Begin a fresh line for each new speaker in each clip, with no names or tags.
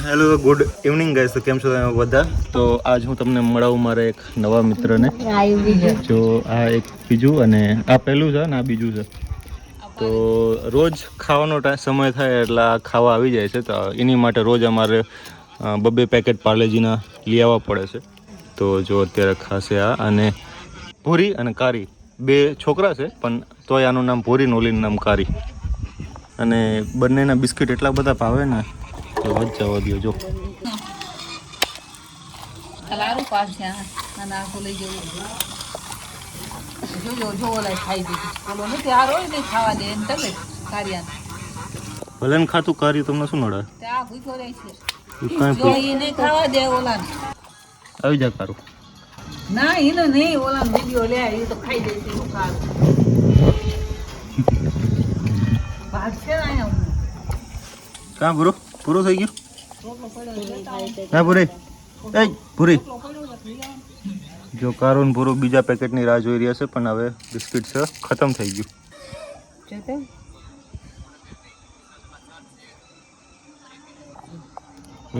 Hello good evening guys. તો કેમ છો તમે બધા? તો આજ હું તમને મળાવું મારા એક નવા મિત્રને. જો આ એક બીજું અને આ પહેલું છે ને આ બીજું છે. તો રોજ ખાવાનો સમય થાય એટલે આ ખાવા આવી જાય છે. તો એની માટે રોજ અમારે 2 પેકેટ પાર્લેજીના લઈ આવવા પડે છે. તો જો અત્યારે ખાશે આ અને ભૂરી અને કારી 2 છોકરા છે પણ તોય આનું નામ ભૂરી ને ઓલીનું નામ કારી. અને બંનેના બિસ્કિટ એટલા બધા ભાવે ને તો જ જવા દો. જો
કલારું પાસ છે અને આખું લઈ જવું જોજો જો ઓલા ખાઈ દીધું બોલો ને ત્યાર હોય ને ખાવા દે એમ તમે કાર્યાને
ભલે ને ખાતું કારી તમને શું નડે?
ત્યાં ભૂખો રહે છે
કાંઈ
જો એને ખાવા દે ઓલા
આવી જા કારું.
ના એને નહીં ઓલા વિડીયો લે એ તો ખાઈ દે છે એવું કારું ભાગ છે ને અહીંયા
કાં પૂરો પૂરો થઈ ગયું?
રોટલો પડ્યો
હા પૂરી એ પૂરી. જો કારો ને પૂરો બીજા પેકેટની રાહ જોઈ રહ્યા છે પણ હવે બિસ્કિટ છે ખતમ થઈ ગયું.
જોતે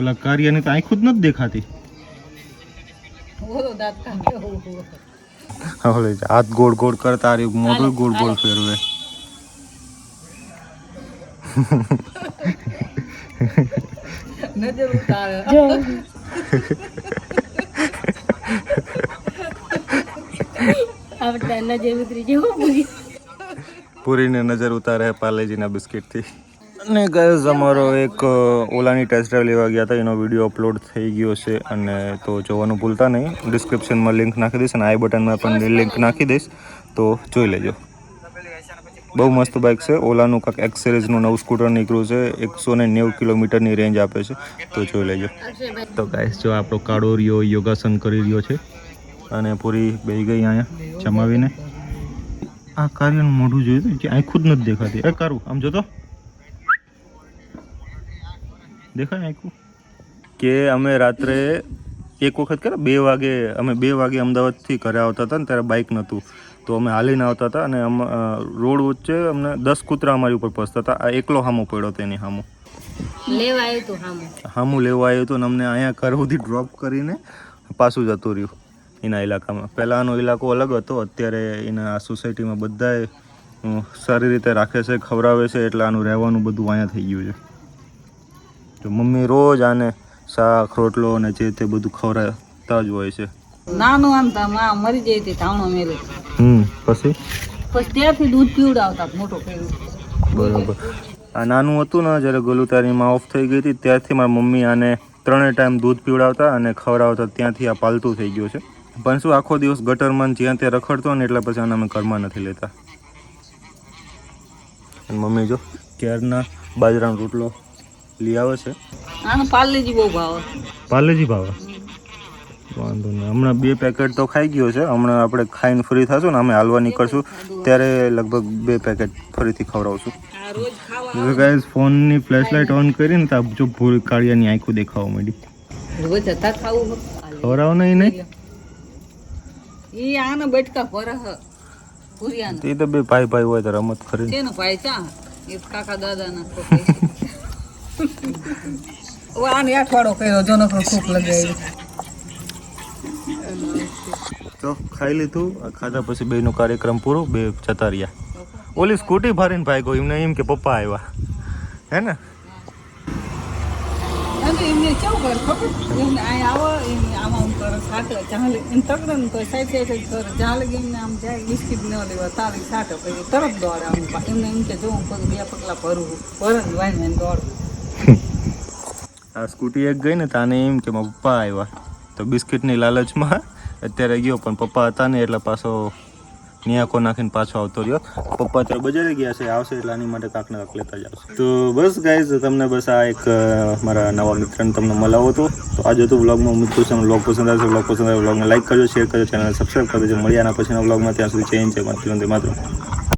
ઓલા કારિયાને તો આંખું જ નથી દેખાતી.
ઓલો દાંત કાઢ્યો
હવે હાથ ગોળ ગોળ કરતા આ રહ્યું, મોઢું ગોળ ગોળ ફેરવે.
નજર ઉતારે
પૂરીને નજર ઉતારે પાર્લેજીના બિસ્કિટથી. અને ગાઈઝ અમારો એક ઓલાની ટેસ્ટ ડ્રાઈવ લેવા ગયા હતા, એનો વિડીયો અપલોડ થઈ ગયો છે. અને તો જોવાનું ભૂલતા નહીં, ડિસ્ક્રિપ્શનમાં લિંક નાખી દઈશ અને આઈ બટનમાં પણ લિંક નાખી દઈશ, તો જોઈ લેજો. બહુ મસ્ત બાઇક છે. ઓલાનું કાંક એક્સ સિરીઝનું નવું સ્કૂટર નીકળ્યું છે, 190 કિલોમીટરની રેન્જ આપે છે, તો જોઈ લેજો. તો ગાઈસ જો આપણો કાળોરિયો યોગાસન કરી રહ્યો છે અને પૂરી બેહી ગઈ અહીંયા જમાવીને. આ કાર્યનું મોઢું જોયું જે આંખું જ નથી દેખાતી. એ કારું આમ જોતો દેખાય આંખું. કે અમે રાત્રે એક વખત કરે 2 વાગે અમે 2 વાગે અમદાવાદથી ઘરે આવતા હતા ને ત્યારે બાઇક નહોતું, તો અમે હાલીને આવતા હતા અને રોડ વચ્ચે અમને 10 કૂતરા અમારી ઉપર પસતા હતા. આ એકલો હામો પડ્યો હતો, એની હામું
લેવા આવ્યું તું
હામું લેવા આવ્યું હતું ને અમને અહીંયા ઘર સુધી ડ્રોપ કરીને પાછું જતું રહ્યું એના ઇલાકામાં. પહેલાં આનો ઇલાકો અલગ હતો, અત્યારે એના આ સોસાયટીમાં બધાએ સારી રીતે રાખે છે, ખવડાવે છે, એટલે આનું રહેવાનું બધું અહીંયા થઈ ગયું છે. તો મમ્મી રોજ આને શાક રોટલો અને જે તે બધું ખવડાવતા જ હોય છે.
નાનું આમતા માં મરી જાય તે ધાવણો મેલે
પછી
ત્યાંથી દૂધ પીવડાવતા મોટો કર્યું.
બરાબર. આ નાનું હતું ને જ્યારે ગલુતારીમાં ઓફ થઈ ગઈ હતી ત્યારથી મારી મમ્મી આને 3 ટાઈમ દૂધ પીવડાવતા અને ખવડાવતા, ત્યાંથી આ પાલતું થઈ ગયું છે. પણ શું આખો દિવસ ગટરમાં જ્યાં ત્યાં રખડતો ને એટલે પછી આને અમે ઘરમાં નથી લેતા. અને મમ્મી જો ક્યારના બાજરાનો રોટલો લઈ આવે છે.
આને પાર્લેજી બહુ ભાવે.
પાર્લેજી ભાવે? વાંધો નહીં, હમણાં 2 પેકેટ તો ખાઈ ગયો છે. હમણાં આપણે ખાઈને ફ્રી થશું ને અમે હાલવા નીકળશું ત્યારે લગભગ 2 પેકેટ ફરીથી ખવડાવશું. ગાઈઝ ફોનની ફ્લેશ લાઇટ ઓન કરીને તો જો ભૂરી કાળિયાની આંખો દેખાવા માંડી. ખવડાવો નહીં નહીં
ઈ આને બટકા ભરે હ પુરિયાને.
એ તો 2 ભાઈ ભાઈ હોય તો રમત ખરી
છે ને ભાઈ ચા એ કાકા દાદાના ઓ આને અઠવાડો કર્યો જો નકરો સૂપ લગાવી.
તો ખાઈ લીધું. ખાધા પછી 2નો કાર્યક્રમ પૂરો, 2 જતા રહ્યા. ઓલી સ્કૂટી ભરીને ભાગ્યો, એમને એમ કે પપ્પા આવ્યા હે ને.
એમને કેવું કરે ખબર, એમને અહીં આવો એમને આમાં કરે સાટે ચાલે એમ તકડે ને તો સાઈડ સાઈડ કરે ચાલે એમને આમ જાય બિસ્કિટ ન લેવા તારી સાટે પછી તરત દોડે આમ એમને એમ કે જો હું 2 પગલા ભરું ભરન વાઈને દોડું.
આ સ્કૂટી એક ગઈ ને તાને એમ કે મારા પપ્પા આવ્યા, તો બિસ્કિટની લાલચમાં અત્યારે ગયો પણ પપ્પા હતા ને એટલે પાછો નિયાકો નાખીને પાછો આવતો રહ્યો. પપ્પા અત્યારે બજારે ગયા છે, આવશે એટલે આની માટે કાંક ને કાંક લેતા જ આવશે. તો બસ ગાઈઝ તમને બસ આ એક મારા નવા મિત્રને તમને મળાવો હતો. તો આજે હતું વ્લોગમાં. ઉમ્મીદ કરું છું વ્લોગ પસંદ આવશે. વ્લોગ પસંદ આવે વ્લોગને લાઈક કરજો, શેર કરજો, ચેનલ સબસ્ક્રાઈબ કરી દેજો. મળ્યાના પછીના વ્લોગમાં. ત્યાં સુધી ચેન્જ છે માત્ર.